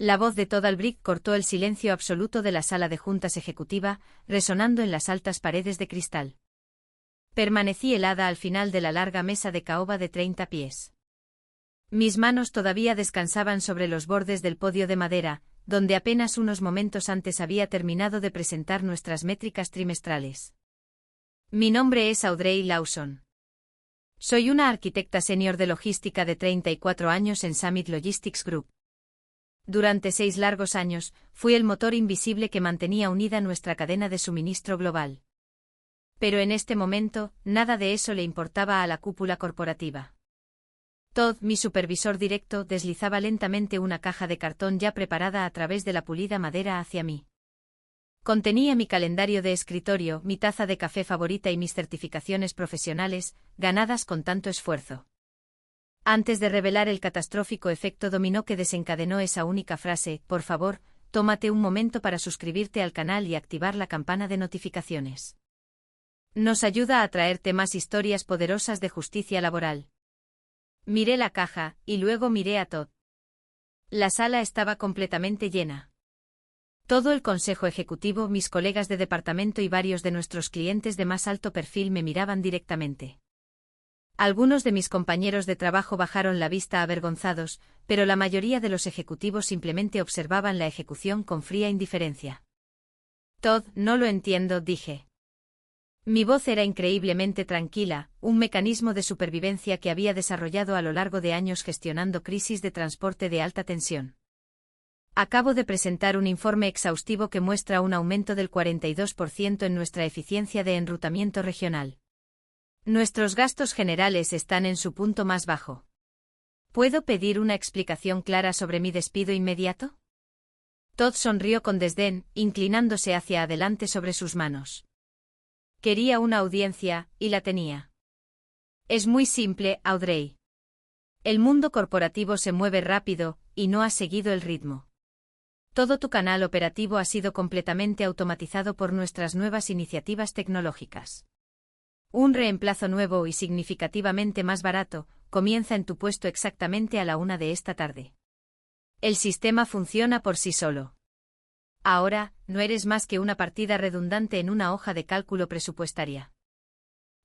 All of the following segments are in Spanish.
La voz de Todd Albrecht cortó el silencio absoluto de la sala de juntas ejecutiva, resonando en las altas paredes de cristal. Permanecí helada al final de la larga mesa de caoba de 30 pies. Mis manos todavía descansaban sobre los bordes del podio de madera, donde apenas unos momentos antes había terminado de presentar nuestras métricas trimestrales. Mi nombre es Audrey Lawson. Soy una arquitecta senior de logística de 34 años en Summit Logistics Group. Durante 6 largos años, fui el motor invisible que mantenía unida nuestra cadena de suministro global. Pero en este momento, nada de eso le importaba a la cúpula corporativa. Todd, mi supervisor directo, deslizaba lentamente una caja de cartón ya preparada a través de la pulida madera hacia mí. Contenía mi calendario de escritorio, mi taza de café favorita y mis certificaciones profesionales, ganadas con tanto esfuerzo. Antes de revelar el catastrófico efecto dominó que desencadenó esa única frase, por favor, tómate un momento para suscribirte al canal y activar la campana de notificaciones. Nos ayuda a traerte más historias poderosas de justicia laboral. Miré la caja, y luego miré a Todd. La sala estaba completamente llena. Todo el consejo ejecutivo, mis colegas de departamento y varios de nuestros clientes de más alto perfil me miraban directamente. Algunos de mis compañeros de trabajo bajaron la vista avergonzados, pero la mayoría de los ejecutivos simplemente observaban la ejecución con fría indiferencia. Todd, no lo entiendo, dije. Mi voz era increíblemente tranquila, un mecanismo de supervivencia que había desarrollado a lo largo de años gestionando crisis de transporte de alta tensión. Acabo de presentar un informe exhaustivo que muestra un aumento del 42% en nuestra eficiencia de enrutamiento regional. Nuestros gastos generales están en su punto más bajo. ¿Puedo pedir una explicación clara sobre mi despido inmediato? Todd sonrió con desdén, inclinándose hacia adelante sobre sus manos. Quería una audiencia, y la tenía. Es muy simple, Audrey. El mundo corporativo se mueve rápido, y no ha seguido el ritmo. Todo tu canal operativo ha sido completamente automatizado por nuestras nuevas iniciativas tecnológicas. Un reemplazo nuevo y significativamente más barato comienza en tu puesto exactamente a la 1 de esta tarde. El sistema funciona por sí solo. Ahora, no eres más que una partida redundante en una hoja de cálculo presupuestaria.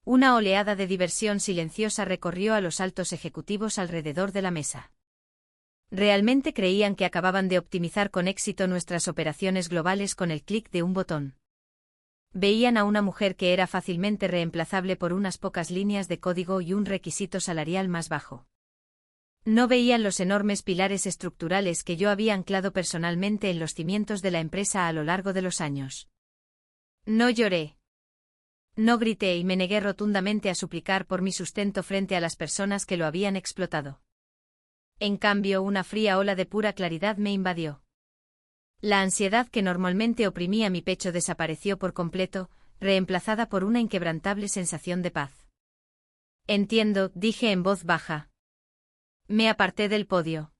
Una oleada de diversión silenciosa recorrió a los altos ejecutivos alrededor de la mesa. Realmente creían que acababan de optimizar con éxito nuestras operaciones globales con el clic de un botón. Veían a una mujer que era fácilmente reemplazable por unas pocas líneas de código y un requisito salarial más bajo. No veían los enormes pilares estructurales que yo había anclado personalmente en los cimientos de la empresa a lo largo de los años. No lloré. No grité y me negué rotundamente a suplicar por mi sustento frente a las personas que lo habían explotado. En cambio, una fría ola de pura claridad me invadió. La ansiedad que normalmente oprimía mi pecho desapareció por completo, reemplazada por una inquebrantable sensación de paz. Entiendo, dije en voz baja. Me aparté del podio.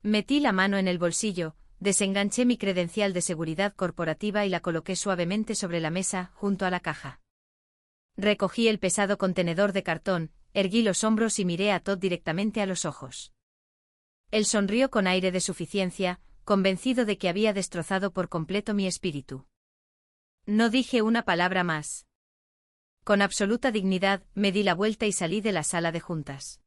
Metí la mano en el bolsillo, desenganché mi credencial de seguridad corporativa y la coloqué suavemente sobre la mesa, junto a la caja. Recogí el pesado contenedor de cartón, erguí los hombros y miré a Todd directamente a los ojos. Él sonrió con aire de suficiencia, convencido de que había destrozado por completo mi espíritu. No dije una palabra más. Con absoluta dignidad, me di la vuelta y salí de la sala de juntas.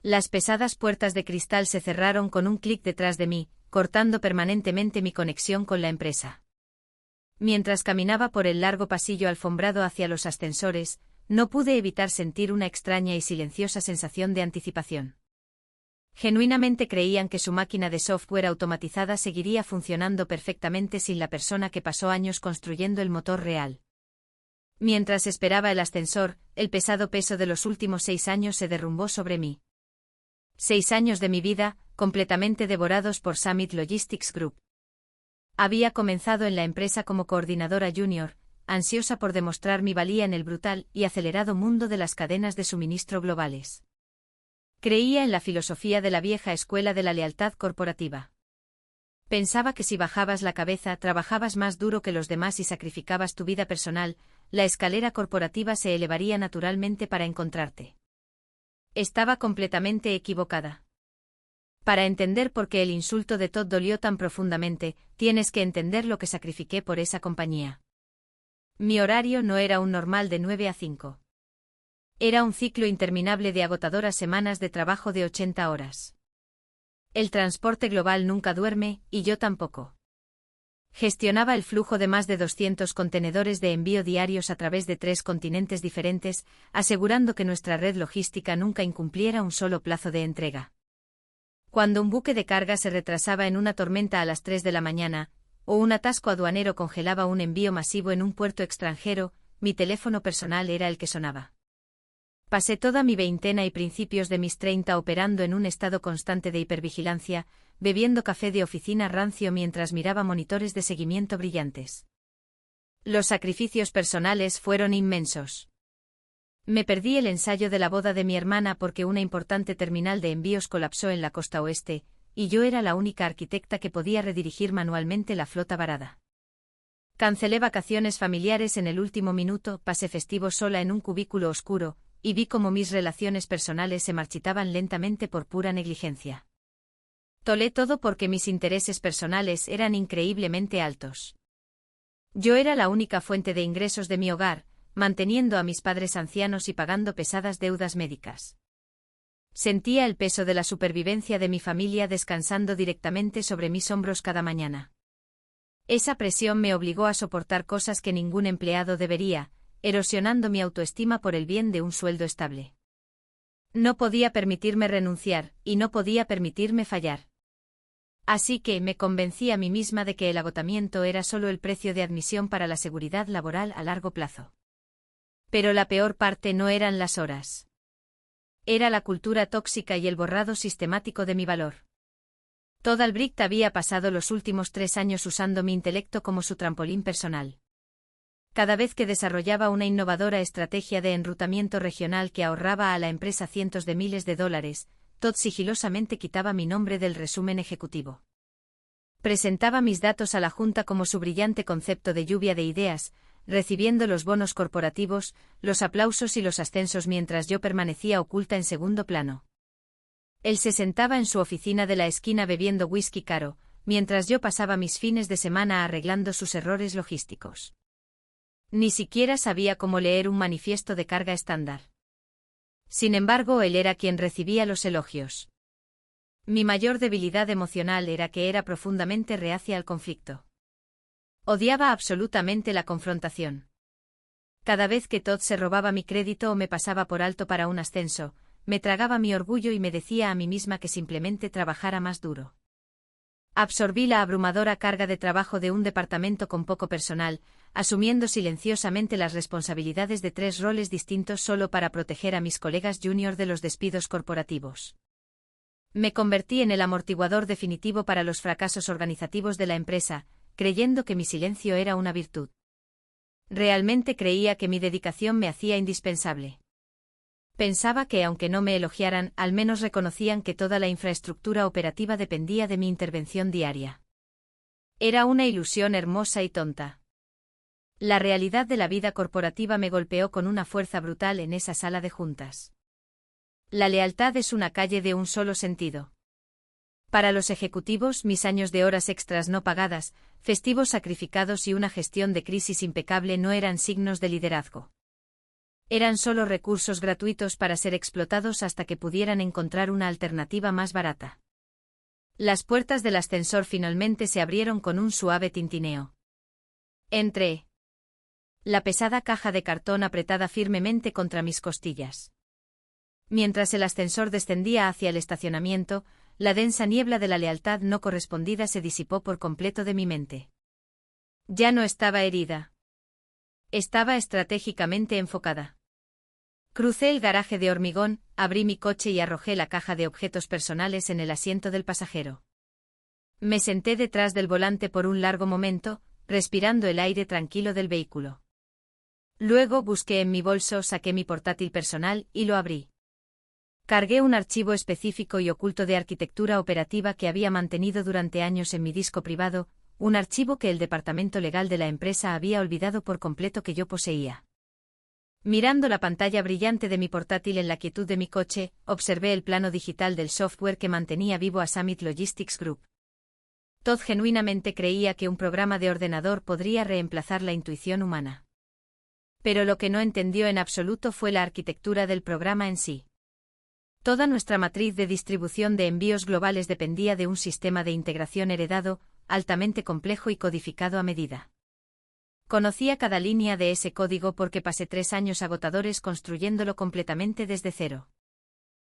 Las pesadas puertas de cristal se cerraron con un clic detrás de mí, cortando permanentemente mi conexión con la empresa. Mientras caminaba por el largo pasillo alfombrado hacia los ascensores, no pude evitar sentir una extraña y silenciosa sensación de anticipación. Genuinamente creían que su máquina de software automatizada seguiría funcionando perfectamente sin la persona que pasó años construyendo el motor real. Mientras esperaba el ascensor, el pesado peso de los últimos 6 años se derrumbó sobre mí. 6 años de mi vida, completamente devorados por Summit Logistics Group. Había comenzado en la empresa como coordinadora junior, ansiosa por demostrar mi valía en el brutal y acelerado mundo de las cadenas de suministro globales. Creía en la filosofía de la vieja escuela de la lealtad corporativa. Pensaba que si bajabas la cabeza, trabajabas más duro que los demás y sacrificabas tu vida personal, la escalera corporativa se elevaría naturalmente para encontrarte. Estaba completamente equivocada. Para entender por qué el insulto de Todd dolió tan profundamente, tienes que entender lo que sacrifiqué por esa compañía. Mi horario no era un normal de 9 a 5. Era un ciclo interminable de agotadoras semanas de trabajo de 80 horas. El transporte global nunca duerme, y yo tampoco. Gestionaba el flujo de más de 200 contenedores de envío diarios a través de 3 continentes diferentes, asegurando que nuestra red logística nunca incumpliera un solo plazo de entrega. Cuando un buque de carga se retrasaba en una tormenta a las 3 de la mañana, o un atasco aduanero congelaba un envío masivo en un puerto extranjero, mi teléfono personal era el que sonaba. Pasé toda mi veintena y principios de mis 30 operando en un estado constante de hipervigilancia, bebiendo café de oficina rancio mientras miraba monitores de seguimiento brillantes. Los sacrificios personales fueron inmensos. Me perdí el ensayo de la boda de mi hermana porque una importante terminal de envíos colapsó en la costa oeste, y yo era la única arquitecta que podía redirigir manualmente la flota varada. Cancelé vacaciones familiares en el último minuto, pasé festivos sola en un cubículo oscuro, y vi cómo mis relaciones personales se marchitaban lentamente por pura negligencia. Tolé todo porque mis intereses personales eran increíblemente altos. Yo era la única fuente de ingresos de mi hogar, manteniendo a mis padres ancianos y pagando pesadas deudas médicas. Sentía el peso de la supervivencia de mi familia descansando directamente sobre mis hombros cada mañana. Esa presión me obligó a soportar cosas que ningún empleado debería, erosionando mi autoestima por el bien de un sueldo estable. No podía permitirme renunciar, y no podía permitirme fallar. Así que me convencí a mí misma de que el agotamiento era solo el precio de admisión para la seguridad laboral a largo plazo. Pero la peor parte no eran las horas. Era la cultura tóxica y el borrado sistemático de mi valor. Todd Albrecht había pasado los últimos 3 años usando mi intelecto como su trampolín personal. Cada vez que desarrollaba una innovadora estrategia de enrutamiento regional que ahorraba a la empresa cientos de miles de dólares, Todd sigilosamente quitaba mi nombre del resumen ejecutivo. Presentaba mis datos a la junta como su brillante concepto de lluvia de ideas, recibiendo los bonos corporativos, los aplausos y los ascensos mientras yo permanecía oculta en segundo plano. Él se sentaba en su oficina de la esquina bebiendo whisky caro, mientras yo pasaba mis fines de semana arreglando sus errores logísticos. Ni siquiera sabía cómo leer un manifiesto de carga estándar. Sin embargo, él era quien recibía los elogios. Mi mayor debilidad emocional era que era profundamente reacia al conflicto. Odiaba absolutamente la confrontación. Cada vez que Todd se robaba mi crédito o me pasaba por alto para un ascenso, me tragaba mi orgullo y me decía a mí misma que simplemente trabajara más duro. Absorbí la abrumadora carga de trabajo de un departamento con poco personal, asumiendo silenciosamente las responsabilidades de 3 roles distintos solo para proteger a mis colegas junior de los despidos corporativos. Me convertí en el amortiguador definitivo para los fracasos organizativos de la empresa, creyendo que mi silencio era una virtud. Realmente creía que mi dedicación me hacía indispensable. Pensaba que aunque no me elogiaran, al menos reconocían que toda la infraestructura operativa dependía de mi intervención diaria. Era una ilusión hermosa y tonta. La realidad de la vida corporativa me golpeó con una fuerza brutal en esa sala de juntas. La lealtad es una calle de un solo sentido. Para los ejecutivos, mis años de horas extras no pagadas, festivos sacrificados y una gestión de crisis impecable no eran signos de liderazgo. Eran solo recursos gratuitos para ser explotados hasta que pudieran encontrar una alternativa más barata. Las puertas del ascensor finalmente se abrieron con un suave tintineo. Entré. La pesada caja de cartón apretada firmemente contra mis costillas. Mientras el ascensor descendía hacia el estacionamiento, la densa niebla de la lealtad no correspondida se disipó por completo de mi mente. Ya no estaba herida. Estaba estratégicamente enfocada. Crucé el garaje de hormigón, abrí mi coche y arrojé la caja de objetos personales en el asiento del pasajero. Me senté detrás del volante por un largo momento, respirando el aire tranquilo del vehículo. Luego busqué en mi bolso, saqué mi portátil personal y lo abrí. Cargué un archivo específico y oculto de arquitectura operativa que había mantenido durante años en mi disco privado, un archivo que el departamento legal de la empresa había olvidado por completo que yo poseía. Mirando la pantalla brillante de mi portátil en la quietud de mi coche, observé el plano digital del software que mantenía vivo a Summit Logistics Group. Todd genuinamente creía que un programa de ordenador podría reemplazar la intuición humana. Pero lo que no entendió en absoluto fue la arquitectura del programa en sí. Toda nuestra matriz de distribución de envíos globales dependía de un sistema de integración heredado, altamente complejo y codificado a medida. Conocía cada línea de ese código porque pasé 3 años agotadores construyéndolo completamente desde cero.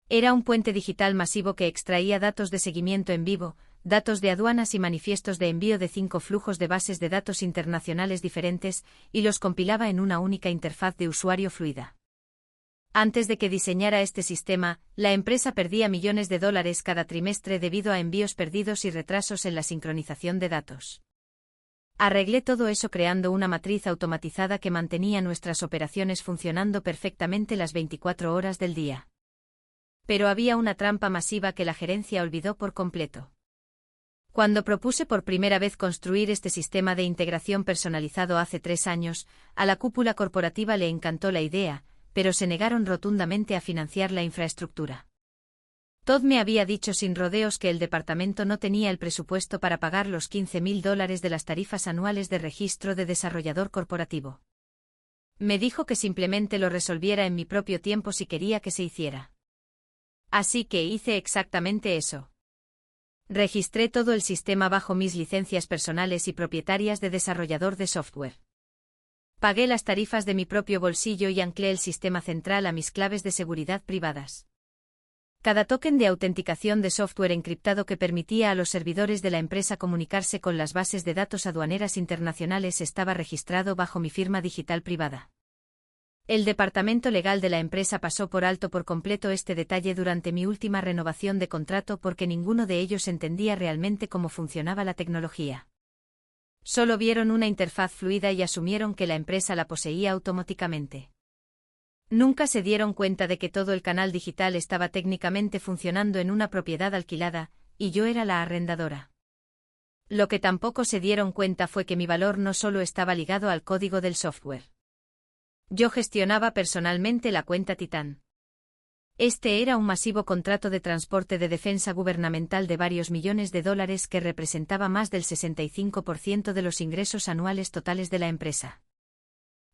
Era un puente digital masivo que extraía datos de seguimiento en vivo, datos de aduanas y manifiestos de envío de 5 flujos de bases de datos internacionales diferentes, y los compilaba en una única interfaz de usuario fluida. Antes de que diseñara este sistema, la empresa perdía millones de dólares cada trimestre debido a envíos perdidos y retrasos en la sincronización de datos. Arreglé todo eso creando una matriz automatizada que mantenía nuestras operaciones funcionando perfectamente las 24 horas del día. Pero había una trampa masiva que la gerencia olvidó por completo. Cuando propuse por primera vez construir este sistema de integración personalizado hace 3 años, a la cúpula corporativa le encantó la idea, pero se negaron rotundamente a financiar la infraestructura. Todd me había dicho sin rodeos que el departamento no tenía el presupuesto para pagar los $15,000 de las tarifas anuales de registro de desarrollador corporativo. Me dijo que simplemente lo resolviera en mi propio tiempo si quería que se hiciera. Así que hice exactamente eso. Registré todo el sistema bajo mis licencias personales y propietarias de desarrollador de software. Pagué las tarifas de mi propio bolsillo y anclé el sistema central a mis claves de seguridad privadas. Cada token de autenticación de software encriptado que permitía a los servidores de la empresa comunicarse con las bases de datos aduaneras internacionales estaba registrado bajo mi firma digital privada. El departamento legal de la empresa pasó por alto por completo este detalle durante mi última renovación de contrato porque ninguno de ellos entendía realmente cómo funcionaba la tecnología. Solo vieron una interfaz fluida y asumieron que la empresa la poseía automáticamente. Nunca se dieron cuenta de que todo el canal digital estaba técnicamente funcionando en una propiedad alquilada, y yo era la arrendadora. Lo que tampoco se dieron cuenta fue que mi valor no solo estaba ligado al código del software. Yo gestionaba personalmente la cuenta Titán. Este era un masivo contrato de transporte de defensa gubernamental de varios millones de dólares que representaba más del 65% de los ingresos anuales totales de la empresa.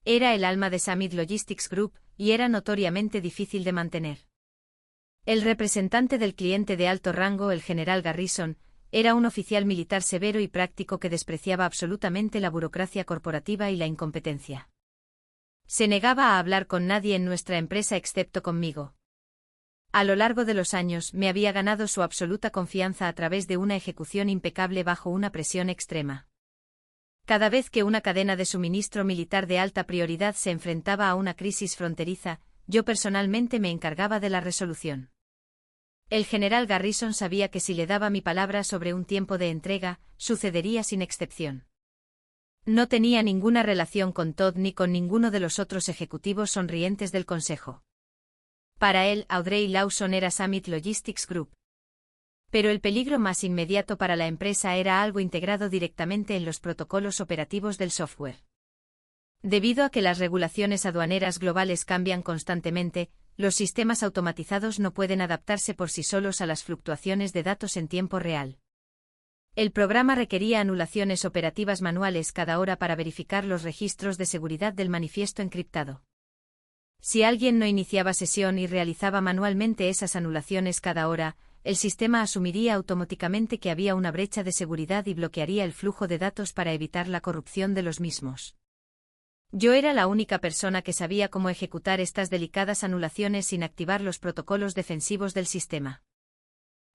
Era el alma de Summit Logistics Group, y era notoriamente difícil de mantener. El representante del cliente de alto rango, el general Garrison, era un oficial militar severo y práctico que despreciaba absolutamente la burocracia corporativa y la incompetencia. Se negaba a hablar con nadie en nuestra empresa excepto conmigo. A lo largo de los años me había ganado su absoluta confianza a través de una ejecución impecable bajo una presión extrema. Cada vez que una cadena de suministro militar de alta prioridad se enfrentaba a una crisis fronteriza, yo personalmente me encargaba de la resolución. El general Garrison sabía que si le daba mi palabra sobre un tiempo de entrega, sucedería sin excepción. No tenía ninguna relación con Todd ni con ninguno de los otros ejecutivos sonrientes del consejo. Para él, Audrey Lawson era Summit Logistics Group. Pero el peligro más inmediato para la empresa era algo integrado directamente en los protocolos operativos del software. Debido a que las regulaciones aduaneras globales cambian constantemente, los sistemas automatizados no pueden adaptarse por sí solos a las fluctuaciones de datos en tiempo real. El programa requería anulaciones operativas manuales cada hora para verificar los registros de seguridad del manifiesto encriptado. Si alguien no iniciaba sesión y realizaba manualmente esas anulaciones cada hora, el sistema asumiría automáticamente que había una brecha de seguridad y bloquearía el flujo de datos para evitar la corrupción de los mismos. Yo era la única persona que sabía cómo ejecutar estas delicadas anulaciones sin activar los protocolos defensivos del sistema.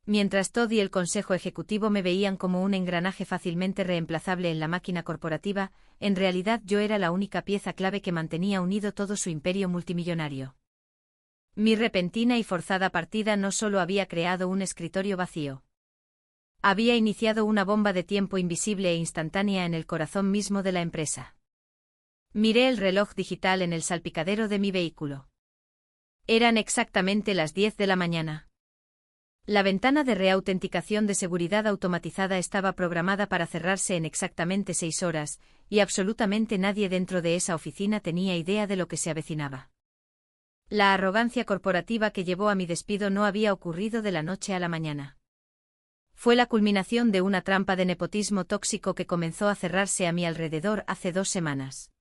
Mientras Todd y el Consejo Ejecutivo me veían como un engranaje fácilmente reemplazable en la máquina corporativa, en realidad yo era la única pieza clave que mantenía unido todo su imperio multimillonario. Mi repentina y forzada partida no solo había creado un escritorio vacío. Había iniciado una bomba de tiempo invisible e instantánea en el corazón mismo de la empresa. Miré el reloj digital en el salpicadero de mi vehículo. Eran exactamente las 10 de la mañana. La ventana de reautenticación de seguridad automatizada estaba programada para cerrarse en exactamente 6 horas, y absolutamente nadie dentro de esa oficina tenía idea de lo que se avecinaba. La arrogancia corporativa que llevó a mi despido no había ocurrido de la noche a la mañana. Fue la culminación de una trampa de nepotismo tóxico que comenzó a cerrarse a mi alrededor hace 2 semanas.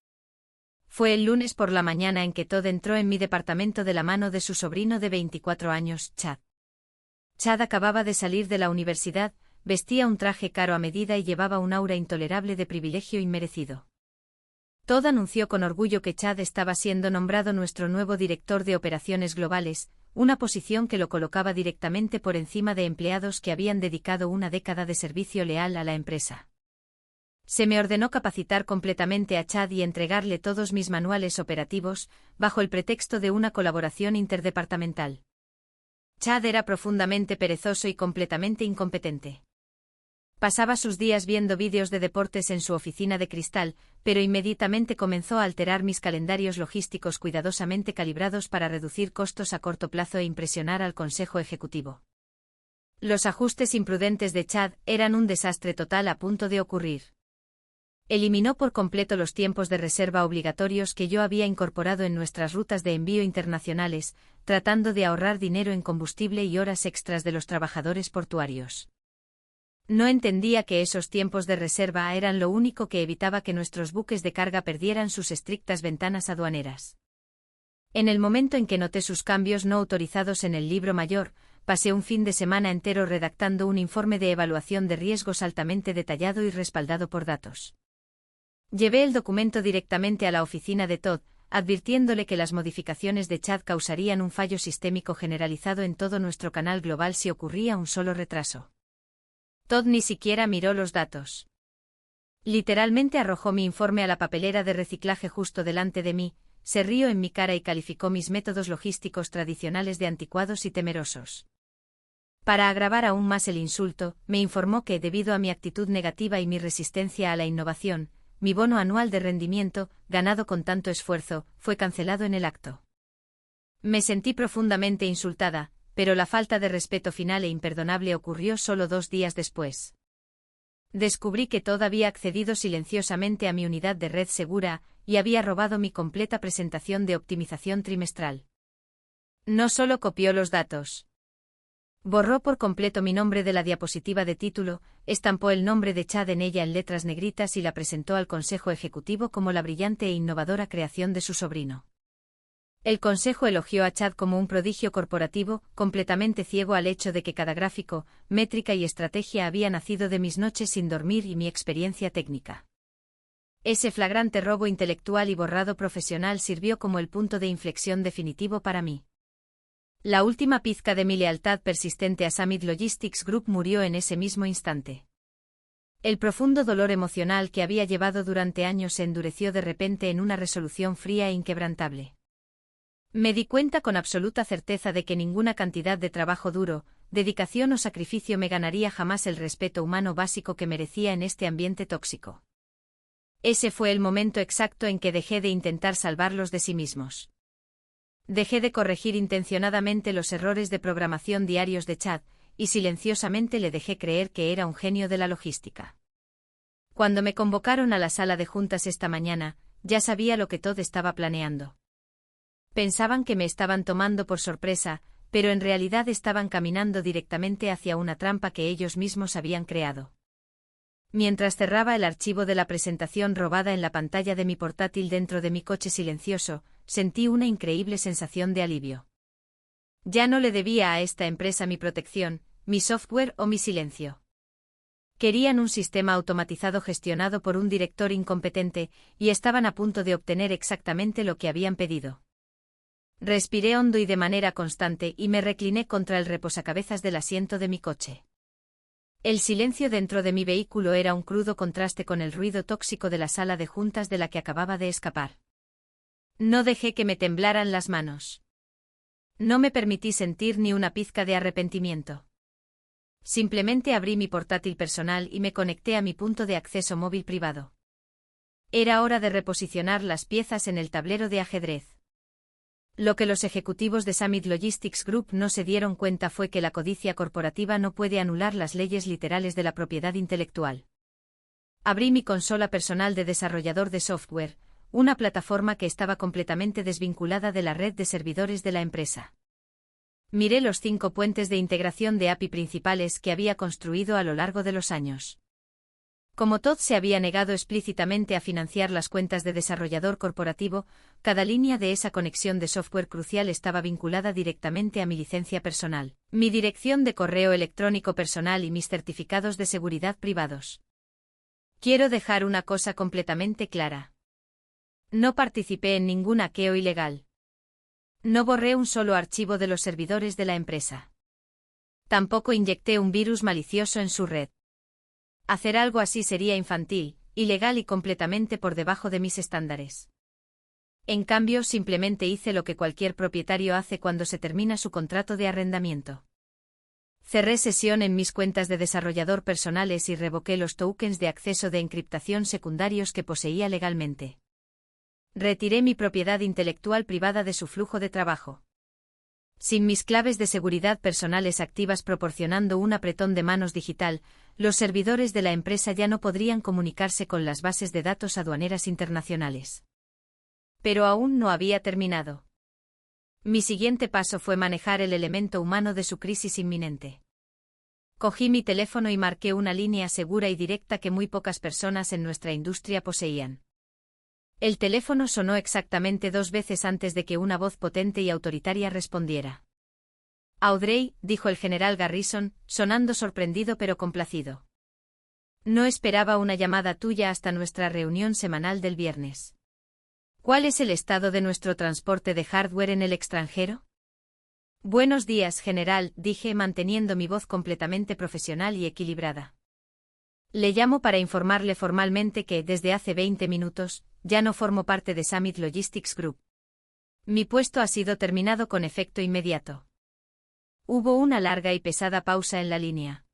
Fue el lunes por la mañana en que Todd entró en mi departamento de la mano de su sobrino de 24 años, Chad. Chad acababa de salir de la universidad, vestía un traje caro a medida y llevaba un aura intolerable de privilegio inmerecido. Todd anunció con orgullo que Chad estaba siendo nombrado nuestro nuevo director de operaciones globales, una posición que lo colocaba directamente por encima de empleados que habían dedicado una década de servicio leal a la empresa. Se me ordenó capacitar completamente a Chad y entregarle todos mis manuales operativos, bajo el pretexto de una colaboración interdepartamental. Chad era profundamente perezoso y completamente incompetente. Pasaba sus días viendo vídeos de deportes en su oficina de cristal, pero inmediatamente comenzó a alterar mis calendarios logísticos cuidadosamente calibrados para reducir costos a corto plazo e impresionar al consejo ejecutivo. Los ajustes imprudentes de Chad eran un desastre total a punto de ocurrir. Eliminó por completo los tiempos de reserva obligatorios que yo había incorporado en nuestras rutas de envío internacionales, tratando de ahorrar dinero en combustible y horas extras de los trabajadores portuarios. No entendía que esos tiempos de reserva eran lo único que evitaba que nuestros buques de carga perdieran sus estrictas ventanas aduaneras. En el momento en que noté sus cambios no autorizados en el libro mayor, pasé un fin de semana entero redactando un informe de evaluación de riesgos altamente detallado y respaldado por datos. Llevé el documento directamente a la oficina de Todd, advirtiéndole que las modificaciones de Chad causarían un fallo sistémico generalizado en todo nuestro canal global si ocurría un solo retraso. Todd ni siquiera miró los datos. Literalmente arrojó mi informe a la papelera de reciclaje justo delante de mí, se rió en mi cara y calificó mis métodos logísticos tradicionales de anticuados y temerosos. Para agravar aún más el insulto, me informó que, debido a mi actitud negativa y mi resistencia a la innovación, mi bono anual de rendimiento, ganado con tanto esfuerzo, fue cancelado en el acto. Me sentí profundamente insultada, pero la falta de respeto final e imperdonable ocurrió solo 2 días después. Descubrí que Todd había accedido silenciosamente a mi unidad de red segura y había robado mi completa presentación de optimización trimestral. No solo copió los datos. Borró por completo mi nombre de la diapositiva de título, estampó el nombre de Chad en ella en letras negritas y la presentó al Consejo Ejecutivo como la brillante e innovadora creación de su sobrino. El Consejo elogió a Chad como un prodigio corporativo, completamente ciego al hecho de que cada gráfico, métrica y estrategia había nacido de mis noches sin dormir y mi experiencia técnica. Ese flagrante robo intelectual y borrado profesional sirvió como el punto de inflexión definitivo para mí. La última pizca de mi lealtad persistente a Summit Logistics Group murió en ese mismo instante. El profundo dolor emocional que había llevado durante años se endureció de repente en una resolución fría e inquebrantable. Me di cuenta con absoluta certeza de que ninguna cantidad de trabajo duro, dedicación o sacrificio me ganaría jamás el respeto humano básico que merecía en este ambiente tóxico. Ese fue el momento exacto en que dejé de intentar salvarlos de sí mismos. Dejé de corregir intencionadamente los errores de programación diarios de Chad, y silenciosamente le dejé creer que era un genio de la logística. Cuando me convocaron a la sala de juntas esta mañana, ya sabía lo que Todd estaba planeando. Pensaban que me estaban tomando por sorpresa, pero en realidad estaban caminando directamente hacia una trampa que ellos mismos habían creado. Mientras cerraba el archivo de la presentación robada en la pantalla de mi portátil dentro de mi coche silencioso, sentí una increíble sensación de alivio. Ya no le debía a esta empresa mi protección, mi software o mi silencio. Querían un sistema automatizado gestionado por un director incompetente, y estaban a punto de obtener exactamente lo que habían pedido. Respiré hondo y de manera constante y me recliné contra el reposacabezas del asiento de mi coche. El silencio dentro de mi vehículo era un crudo contraste con el ruido tóxico de la sala de juntas de la que acababa de escapar. No dejé que me temblaran las manos. No me permití sentir ni una pizca de arrepentimiento. Simplemente abrí mi portátil personal y me conecté a mi punto de acceso móvil privado. Era hora de reposicionar las piezas en el tablero de ajedrez. Lo que los ejecutivos de Summit Logistics Group no se dieron cuenta fue que la codicia corporativa no puede anular las leyes literales de la propiedad intelectual. Abrí mi consola personal de desarrollador de software, una plataforma que estaba completamente desvinculada de la red de servidores de la empresa. Miré los 5 puentes de integración de API principales que había construido a lo largo de los años. Como Todd se había negado explícitamente a financiar las cuentas de desarrollador corporativo, cada línea de esa conexión de software crucial estaba vinculada directamente a mi licencia personal, mi dirección de correo electrónico personal y mis certificados de seguridad privados. Quiero dejar una cosa completamente clara. No participé en ningún hackeo ilegal. No borré un solo archivo de los servidores de la empresa. Tampoco inyecté un virus malicioso en su red. Hacer algo así sería infantil, ilegal y completamente por debajo de mis estándares. En cambio, simplemente hice lo que cualquier propietario hace cuando se termina su contrato de arrendamiento. Cerré sesión en mis cuentas de desarrollador personales y revoqué los tokens de acceso de encriptación secundarios que poseía legalmente. Retiré mi propiedad intelectual privada de su flujo de trabajo. Sin mis claves de seguridad personales activas proporcionando un apretón de manos digital, los servidores de la empresa ya no podrían comunicarse con las bases de datos aduaneras internacionales. Pero aún no había terminado. Mi siguiente paso fue manejar el elemento humano de su crisis inminente. Cogí mi teléfono y marqué una línea segura y directa que muy pocas personas en nuestra industria poseían. El teléfono sonó exactamente 2 veces antes de que una voz potente y autoritaria respondiera. Audrey, dijo el general Garrison, sonando sorprendido pero complacido. No esperaba una llamada tuya hasta nuestra reunión semanal del viernes. ¿Cuál es el estado de nuestro transporte de hardware en el extranjero? Buenos días, general, dije manteniendo mi voz completamente profesional y equilibrada. Le llamo para informarle formalmente que, desde hace 20 minutos, ya no formo parte de Summit Logistics Group. Mi puesto ha sido terminado con efecto inmediato. Hubo una larga y pesada pausa en la línea.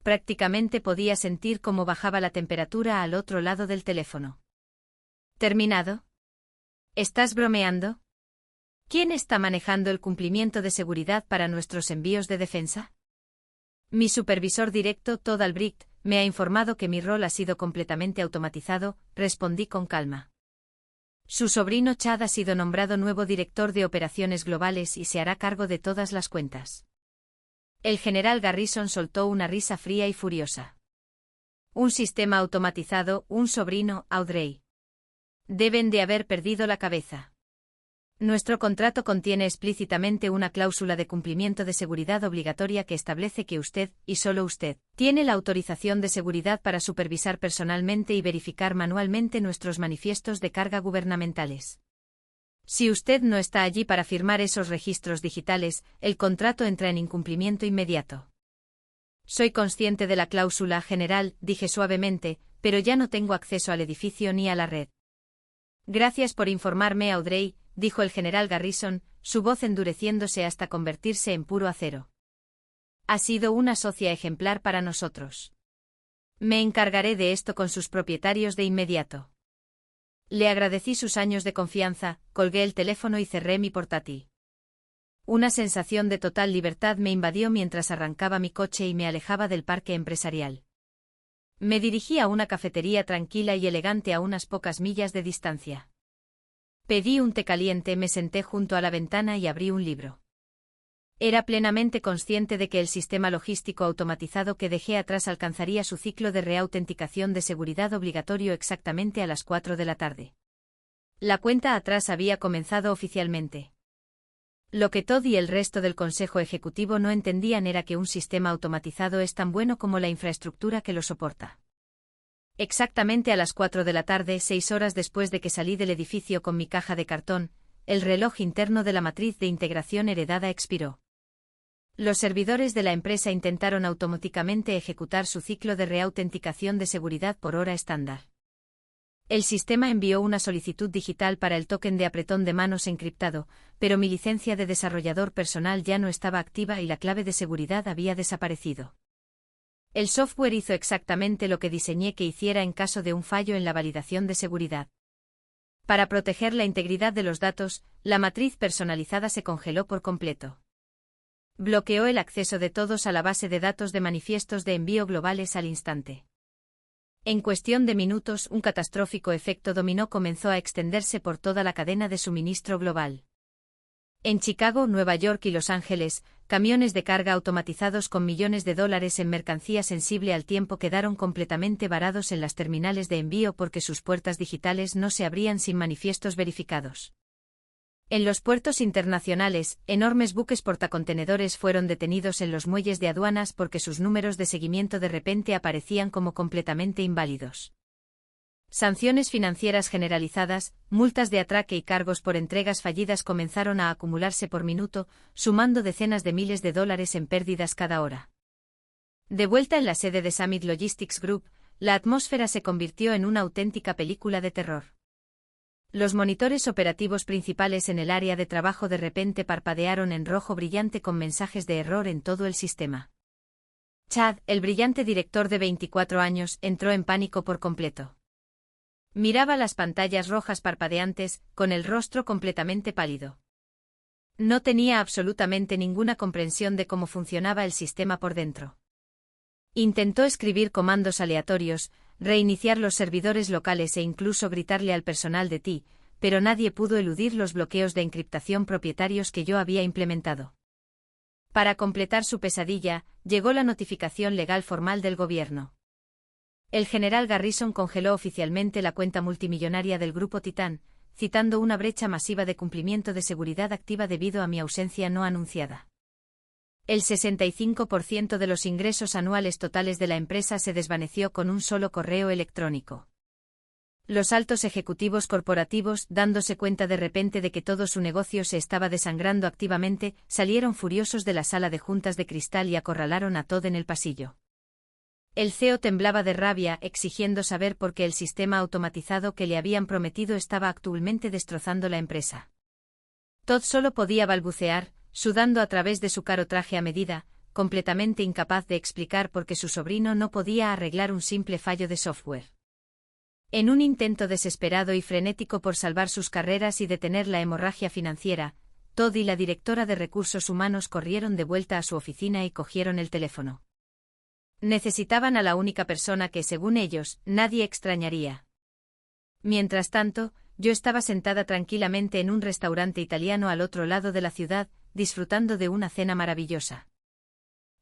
Prácticamente podía sentir cómo bajaba la temperatura al otro lado del teléfono. ¿Terminado? ¿Estás bromeando? ¿Quién está manejando el cumplimiento de seguridad para nuestros envíos de defensa? Mi supervisor directo, Todd Albrecht, me ha informado que mi rol ha sido completamente automatizado, respondí con calma. Su sobrino Chad ha sido nombrado nuevo director de operaciones globales y se hará cargo de todas las cuentas. El general Garrison soltó una risa fría y furiosa. Un sistema automatizado, un sobrino, Audrey. Deben de haber perdido la cabeza. Nuestro contrato contiene explícitamente una cláusula de cumplimiento de seguridad obligatoria que establece que usted, y solo usted, tiene la autorización de seguridad para supervisar personalmente y verificar manualmente nuestros manifiestos de carga gubernamentales. Si usted no está allí para firmar esos registros digitales, el contrato entra en incumplimiento inmediato. Soy consciente de la cláusula, general, dije suavemente, pero ya no tengo acceso al edificio ni a la red. Gracias por informarme, Audrey, dijo el general Garrison, su voz endureciéndose hasta convertirse en puro acero. Ha sido una socia ejemplar para nosotros. Me encargaré de esto con sus propietarios de inmediato. Le agradecí sus años de confianza, colgué el teléfono y cerré mi portátil. Una sensación de total libertad me invadió mientras arrancaba mi coche y me alejaba del parque empresarial. Me dirigí a una cafetería tranquila y elegante a unas pocas millas de distancia. Pedí un té caliente, me senté junto a la ventana y abrí un libro. Era plenamente consciente de que el sistema logístico automatizado que dejé atrás alcanzaría su ciclo de reautenticación de seguridad obligatorio exactamente a las 4 de la tarde. La cuenta atrás había comenzado oficialmente. Lo que Todd y el resto del Consejo Ejecutivo no entendían era que un sistema automatizado es tan bueno como la infraestructura que lo soporta. Exactamente a las 4 de la tarde, 6 horas después de que salí del edificio con mi caja de cartón, el reloj interno de la matriz de integración heredada expiró. Los servidores de la empresa intentaron automáticamente ejecutar su ciclo de reautenticación de seguridad por hora estándar. El sistema envió una solicitud digital para el token de apretón de manos encriptado, pero mi licencia de desarrollador personal ya no estaba activa y la clave de seguridad había desaparecido. El software hizo exactamente lo que diseñé que hiciera en caso de un fallo en la validación de seguridad. Para proteger la integridad de los datos, la matriz personalizada se congeló por completo. Bloqueó el acceso de todos a la base de datos de manifiestos de envío globales al instante. En cuestión de minutos, un catastrófico efecto dominó comenzó a extenderse por toda la cadena de suministro global. En Chicago, Nueva York y Los Ángeles, camiones de carga automatizados con millones de dólares en mercancía sensible al tiempo quedaron completamente varados en las terminales de envío porque sus puertas digitales no se abrían sin manifiestos verificados. En los puertos internacionales, enormes buques portacontenedores fueron detenidos en los muelles de aduanas porque sus números de seguimiento de repente aparecían como completamente inválidos. Sanciones financieras generalizadas, multas de atraque y cargos por entregas fallidas comenzaron a acumularse por minuto, sumando decenas de miles de dólares en pérdidas cada hora. De vuelta en la sede de Summit Logistics Group, la atmósfera se convirtió en una auténtica película de terror. Los monitores operativos principales en el área de trabajo de repente parpadearon en rojo brillante con mensajes de error en todo el sistema. Chad, el brillante director de 24 años, entró en pánico por completo. Miraba las pantallas rojas parpadeantes, con el rostro completamente pálido. No tenía absolutamente ninguna comprensión de cómo funcionaba el sistema por dentro. Intentó escribir comandos aleatorios, reiniciar los servidores locales e incluso gritarle al personal de TI, pero nadie pudo eludir los bloqueos de encriptación propietarios que yo había implementado. Para completar su pesadilla, llegó la notificación legal formal del gobierno. El general Garrison congeló oficialmente la cuenta multimillonaria del grupo Titán, citando una brecha masiva de cumplimiento de seguridad activa debido a mi ausencia no anunciada. El 65% de los ingresos anuales totales de la empresa se desvaneció con un solo correo electrónico. Los altos ejecutivos corporativos, dándose cuenta de repente de que todo su negocio se estaba desangrando activamente, salieron furiosos de la sala de juntas de cristal y acorralaron a Todd en el pasillo. El CEO temblaba de rabia, exigiendo saber por qué el sistema automatizado que le habían prometido estaba actualmente destrozando la empresa. Todd solo podía balbucear, sudando a través de su caro traje a medida, completamente incapaz de explicar por qué su sobrino no podía arreglar un simple fallo de software. En un intento desesperado y frenético por salvar sus carreras y detener la hemorragia financiera, Todd y la directora de recursos humanos corrieron de vuelta a su oficina y cogieron el teléfono. Necesitaban a la única persona que, según ellos, nadie extrañaría. Mientras tanto, yo estaba sentada tranquilamente en un restaurante italiano al otro lado de la ciudad, disfrutando de una cena maravillosa.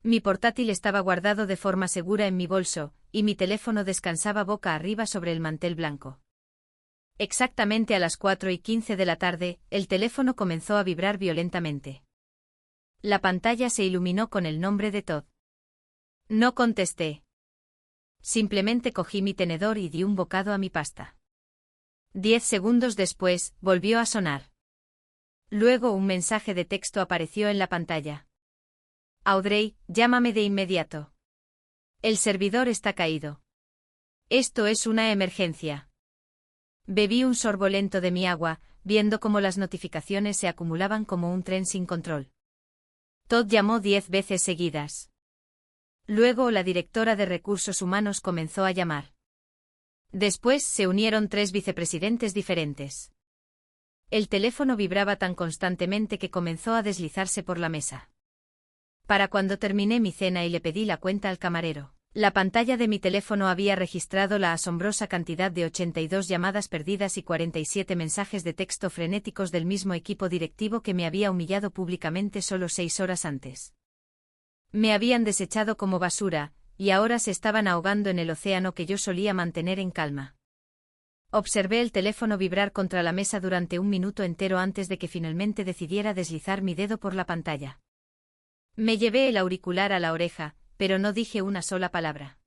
Mi portátil estaba guardado de forma segura en mi bolso, y mi teléfono descansaba boca arriba sobre el mantel blanco. Exactamente a las 4:15 de la tarde, el teléfono comenzó a vibrar violentamente. La pantalla se iluminó con el nombre de Todd. No contesté. Simplemente cogí mi tenedor y di un bocado a mi pasta. 10 segundos después, volvió a sonar. Luego un mensaje de texto apareció en la pantalla. Audrey, llámame de inmediato. El servidor está caído. Esto es una emergencia. Bebí un sorbo lento de mi agua, viendo cómo las notificaciones se acumulaban como un tren sin control. Todd llamó 10 veces seguidas. Luego la directora de recursos humanos comenzó a llamar. Después se unieron 3 vicepresidentes diferentes. El teléfono vibraba tan constantemente que comenzó a deslizarse por la mesa. Para cuando terminé mi cena y le pedí la cuenta al camarero, la pantalla de mi teléfono había registrado la asombrosa cantidad de 82 llamadas perdidas y 47 mensajes de texto frenéticos del mismo equipo directivo que me había humillado públicamente solo 6 horas antes. Me habían desechado como basura, y ahora se estaban ahogando en el océano que yo solía mantener en calma. Observé el teléfono vibrar contra la mesa durante un minuto entero antes de que finalmente decidiera deslizar mi dedo por la pantalla. Me llevé el auricular a la oreja, pero no dije una sola palabra.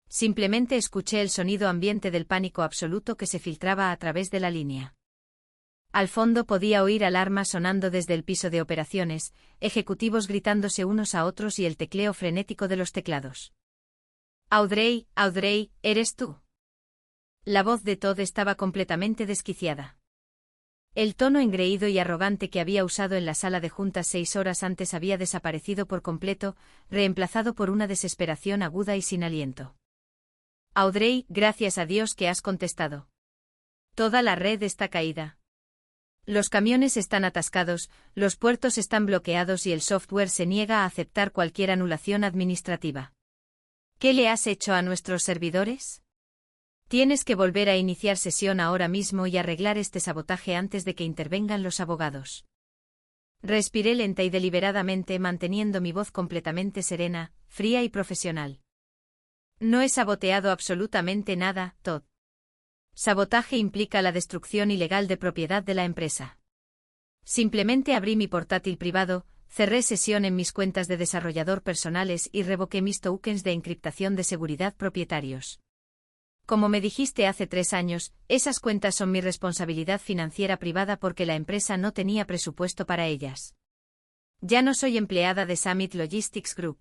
Simplemente escuché el sonido ambiente del pánico absoluto que se filtraba a través de la línea. Al fondo podía oír alarmas sonando desde el piso de operaciones, ejecutivos gritándose unos a otros y el tecleo frenético de los teclados. Audrey, Audrey, ¿eres tú? La voz de Todd estaba completamente desquiciada. El tono engreído y arrogante que había usado en la sala de juntas 6 horas antes había desaparecido por completo, reemplazado por una desesperación aguda y sin aliento. Audrey, gracias a Dios que has contestado. Toda la red está caída. Los camiones están atascados, los puertos están bloqueados y el software se niega a aceptar cualquier anulación administrativa. ¿Qué le has hecho a nuestros servidores? Tienes que volver a iniciar sesión ahora mismo y arreglar este sabotaje antes de que intervengan los abogados. Respiré lenta y deliberadamente, manteniendo mi voz completamente serena, fría y profesional. No he saboteado absolutamente nada, Todd. Sabotaje implica la destrucción ilegal de propiedad de la empresa. Simplemente abrí mi portátil privado, cerré sesión en mis cuentas de desarrollador personales y revoqué mis tokens de encriptación de seguridad propietarios. Como me dijiste hace 3 años, esas cuentas son mi responsabilidad financiera privada porque la empresa no tenía presupuesto para ellas. Ya no soy empleada de Summit Logistics Group.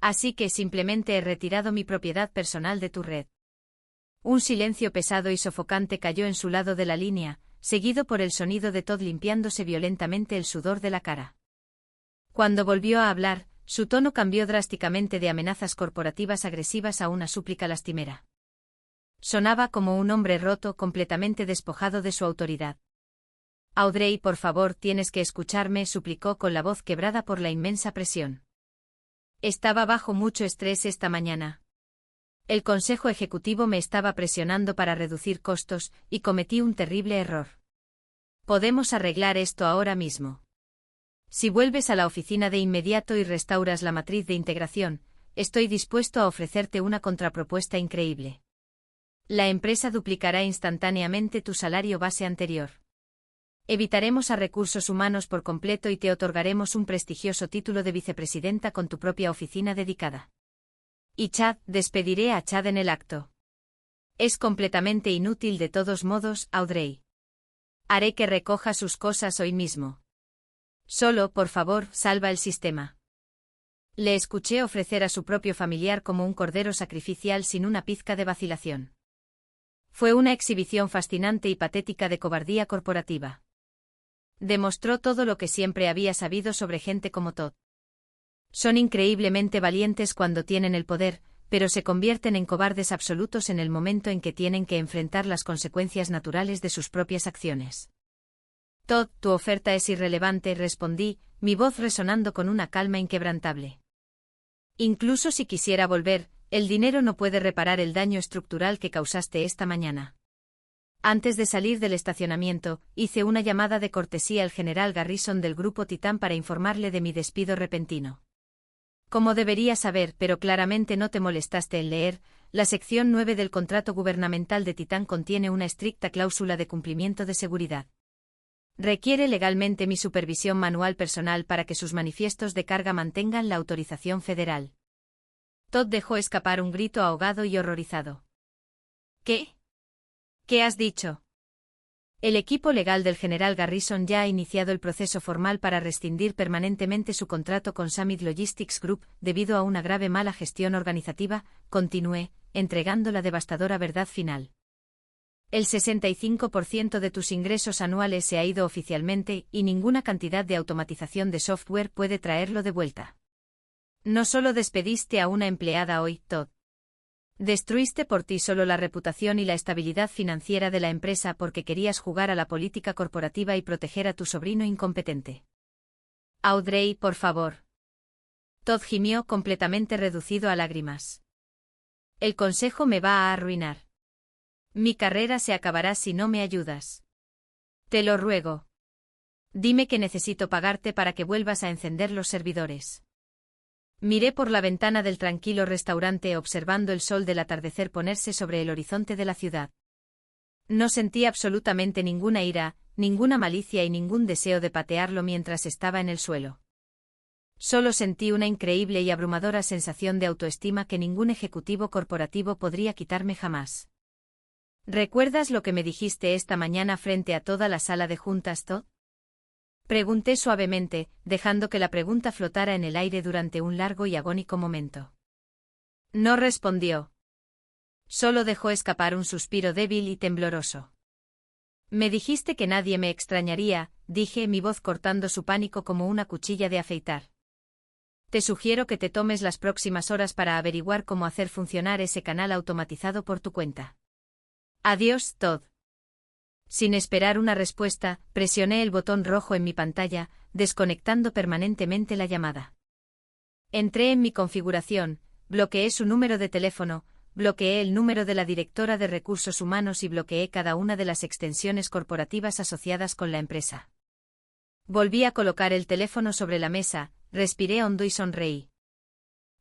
Así que simplemente he retirado mi propiedad personal de tu red. Un silencio pesado y sofocante cayó en su lado de la línea, seguido por el sonido de Todd limpiándose violentamente el sudor de la cara. Cuando volvió a hablar, su tono cambió drásticamente de amenazas corporativas agresivas a una súplica lastimera. Sonaba como un hombre roto, completamente despojado de su autoridad. Audrey, por favor, tienes que escucharme, suplicó con la voz quebrada por la inmensa presión. Estaba bajo mucho estrés esta mañana. El Consejo Ejecutivo me estaba presionando para reducir costos, y cometí un terrible error. Podemos arreglar esto ahora mismo. Si vuelves a la oficina de inmediato y restauras la matriz de integración, estoy dispuesto a ofrecerte una contrapropuesta increíble. La empresa duplicará instantáneamente tu salario base anterior. Evitaremos a recursos humanos por completo y te otorgaremos un prestigioso título de vicepresidenta con tu propia oficina dedicada. Y Chad, despediré a Chad en el acto. Es completamente inútil de todos modos, Audrey. Haré que recoja sus cosas hoy mismo. Solo, por favor, salva el sistema. Le escuché ofrecer a su propio familiar como un cordero sacrificial sin una pizca de vacilación. Fue una exhibición fascinante y patética de cobardía corporativa. Demostró todo lo que siempre había sabido sobre gente como Todd. Son increíblemente valientes cuando tienen el poder, pero se convierten en cobardes absolutos en el momento en que tienen que enfrentar las consecuencias naturales de sus propias acciones. Todd, tu oferta es irrelevante, respondí, mi voz resonando con una calma inquebrantable. Incluso si quisiera volver, el dinero no puede reparar el daño estructural que causaste esta mañana. Antes de salir del estacionamiento, hice una llamada de cortesía al general Garrison del Grupo Titán para informarle de mi despido repentino. Como deberías saber, pero claramente no te molestaste en leer, la sección 9 del contrato gubernamental de Titán contiene una estricta cláusula de cumplimiento de seguridad. Requiere legalmente mi supervisión manual personal para que sus manifiestos de carga mantengan la autorización federal. Todd dejó escapar un grito ahogado y horrorizado. ¿Qué? ¿Qué has dicho? El equipo legal del general Garrison ya ha iniciado el proceso formal para rescindir permanentemente su contrato con Summit Logistics Group, debido a una grave mala gestión organizativa, continué, entregando la devastadora verdad final. El 65% de tus ingresos anuales se ha ido oficialmente, y ninguna cantidad de automatización de software puede traerlo de vuelta. No solo despediste a una empleada hoy, Todd. Destruiste por ti solo la reputación y la estabilidad financiera de la empresa porque querías jugar a la política corporativa y proteger a tu sobrino incompetente. Audrey, por favor. Todd gimió, completamente reducido a lágrimas. El consejo me va a arruinar. Mi carrera se acabará si no me ayudas. Te lo ruego. Dime que necesito pagarte para que vuelvas a encender los servidores. Miré por la ventana del tranquilo restaurante observando el sol del atardecer ponerse sobre el horizonte de la ciudad. No sentí absolutamente ninguna ira, ninguna malicia y ningún deseo de patearlo mientras estaba en el suelo. Solo sentí una increíble y abrumadora sensación de autoestima que ningún ejecutivo corporativo podría quitarme jamás. ¿Recuerdas lo que me dijiste esta mañana frente a toda la sala de juntas, Todd? Pregunté suavemente, dejando que la pregunta flotara en el aire durante un largo y agónico momento. No respondió. Solo dejó escapar un suspiro débil y tembloroso. Me dijiste que nadie me extrañaría, dije, mi voz cortando su pánico como una cuchilla de afeitar. Te sugiero que te tomes las próximas horas para averiguar cómo hacer funcionar ese canal automatizado por tu cuenta. Adiós, Todd. Sin esperar una respuesta, presioné el botón rojo en mi pantalla, desconectando permanentemente la llamada. Entré en mi configuración, bloqueé su número de teléfono, bloqueé el número de la directora de recursos humanos y bloqueé cada una de las extensiones corporativas asociadas con la empresa. Volví a colocar el teléfono sobre la mesa, respiré hondo y sonreí.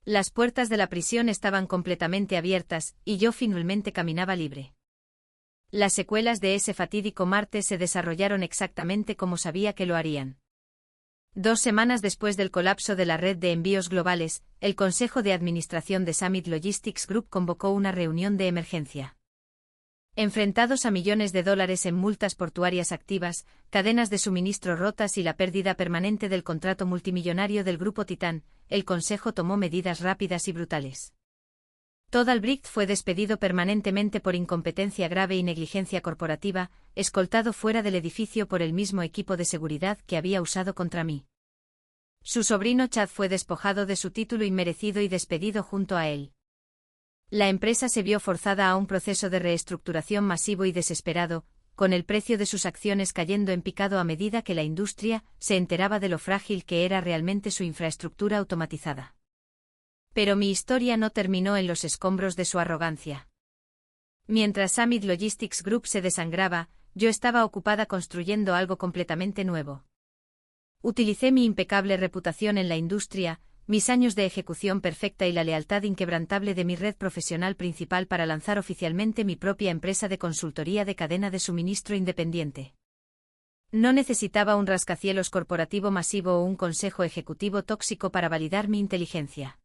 Las puertas de la prisión estaban completamente abiertas, y yo finalmente caminaba libre. Las secuelas de ese fatídico martes se desarrollaron exactamente como sabía que lo harían. 2 semanas después del colapso de la red de envíos globales, el Consejo de Administración de Summit Logistics Group convocó una reunión de emergencia. Enfrentados a millones de dólares en multas portuarias activas, cadenas de suministro rotas y la pérdida permanente del contrato multimillonario del Grupo Titán, el Consejo tomó medidas rápidas y brutales. Todalbricht fue despedido permanentemente por incompetencia grave y negligencia corporativa, escoltado fuera del edificio por el mismo equipo de seguridad que había usado contra mí. Su sobrino Chad fue despojado de su título inmerecido y despedido junto a él. La empresa se vio forzada a un proceso de reestructuración masivo y desesperado, con el precio de sus acciones cayendo en picado a medida que la industria se enteraba de lo frágil que era realmente su infraestructura automatizada. Pero mi historia no terminó en los escombros de su arrogancia. Mientras Summit Logistics Group se desangraba, yo estaba ocupada construyendo algo completamente nuevo. Utilicé mi impecable reputación en la industria, mis años de ejecución perfecta y la lealtad inquebrantable de mi red profesional principal para lanzar oficialmente mi propia empresa de consultoría de cadena de suministro independiente. No necesitaba un rascacielos corporativo masivo o un consejo ejecutivo tóxico para validar mi inteligencia.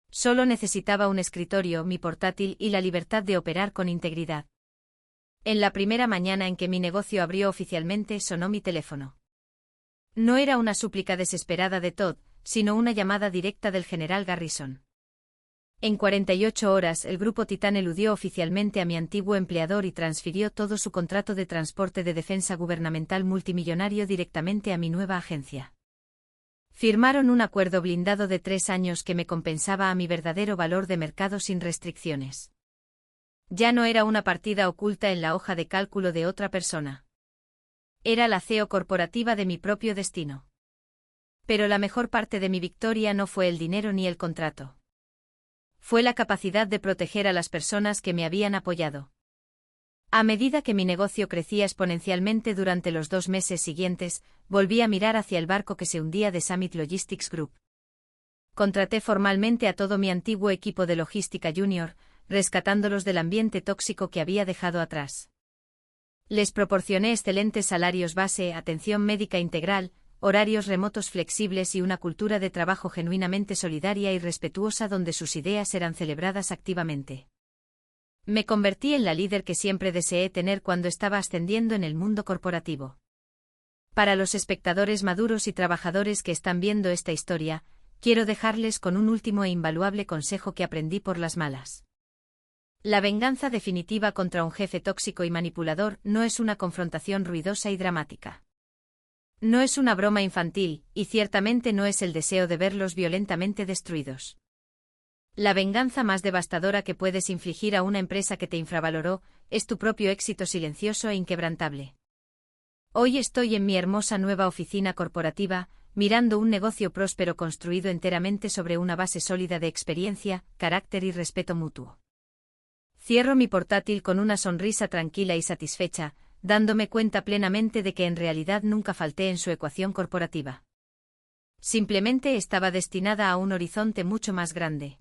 Solo necesitaba un escritorio, mi portátil y la libertad de operar con integridad. En la primera mañana en que mi negocio abrió oficialmente, sonó mi teléfono. No era una súplica desesperada de Todd, sino una llamada directa del general Garrison. En 48 horas, el Grupo Titán eludió oficialmente a mi antiguo empleador y transfirió todo su contrato de transporte de defensa gubernamental multimillonario directamente a mi nueva agencia. Firmaron un acuerdo blindado de 3 años que me compensaba a mi verdadero valor de mercado sin restricciones. Ya no era una partida oculta en la hoja de cálculo de otra persona. Era la CEO corporativa de mi propio destino. Pero la mejor parte de mi victoria no fue el dinero ni el contrato. Fue la capacidad de proteger a las personas que me habían apoyado. A medida que mi negocio crecía exponencialmente durante los 2 meses siguientes, volví a mirar hacia el barco que se hundía de Summit Logistics Group. Contraté formalmente a todo mi antiguo equipo de logística junior, rescatándolos del ambiente tóxico que había dejado atrás. Les proporcioné excelentes salarios base, atención médica integral, horarios remotos flexibles y una cultura de trabajo genuinamente solidaria y respetuosa donde sus ideas eran celebradas activamente. Me convertí en la líder que siempre deseé tener cuando estaba ascendiendo en el mundo corporativo. Para los espectadores maduros y trabajadores que están viendo esta historia, quiero dejarles con un último e invaluable consejo que aprendí por las malas. La venganza definitiva contra un jefe tóxico y manipulador no es una confrontación ruidosa y dramática. No es una broma infantil, y ciertamente no es el deseo de verlos violentamente destruidos. La venganza más devastadora que puedes infligir a una empresa que te infravaloró es tu propio éxito silencioso e inquebrantable. Hoy estoy en mi hermosa nueva oficina corporativa, mirando un negocio próspero construido enteramente sobre una base sólida de experiencia, carácter y respeto mutuo. Cierro mi portátil con una sonrisa tranquila y satisfecha, dándome cuenta plenamente de que en realidad nunca falté en su ecuación corporativa. Simplemente estaba destinada a un horizonte mucho más grande.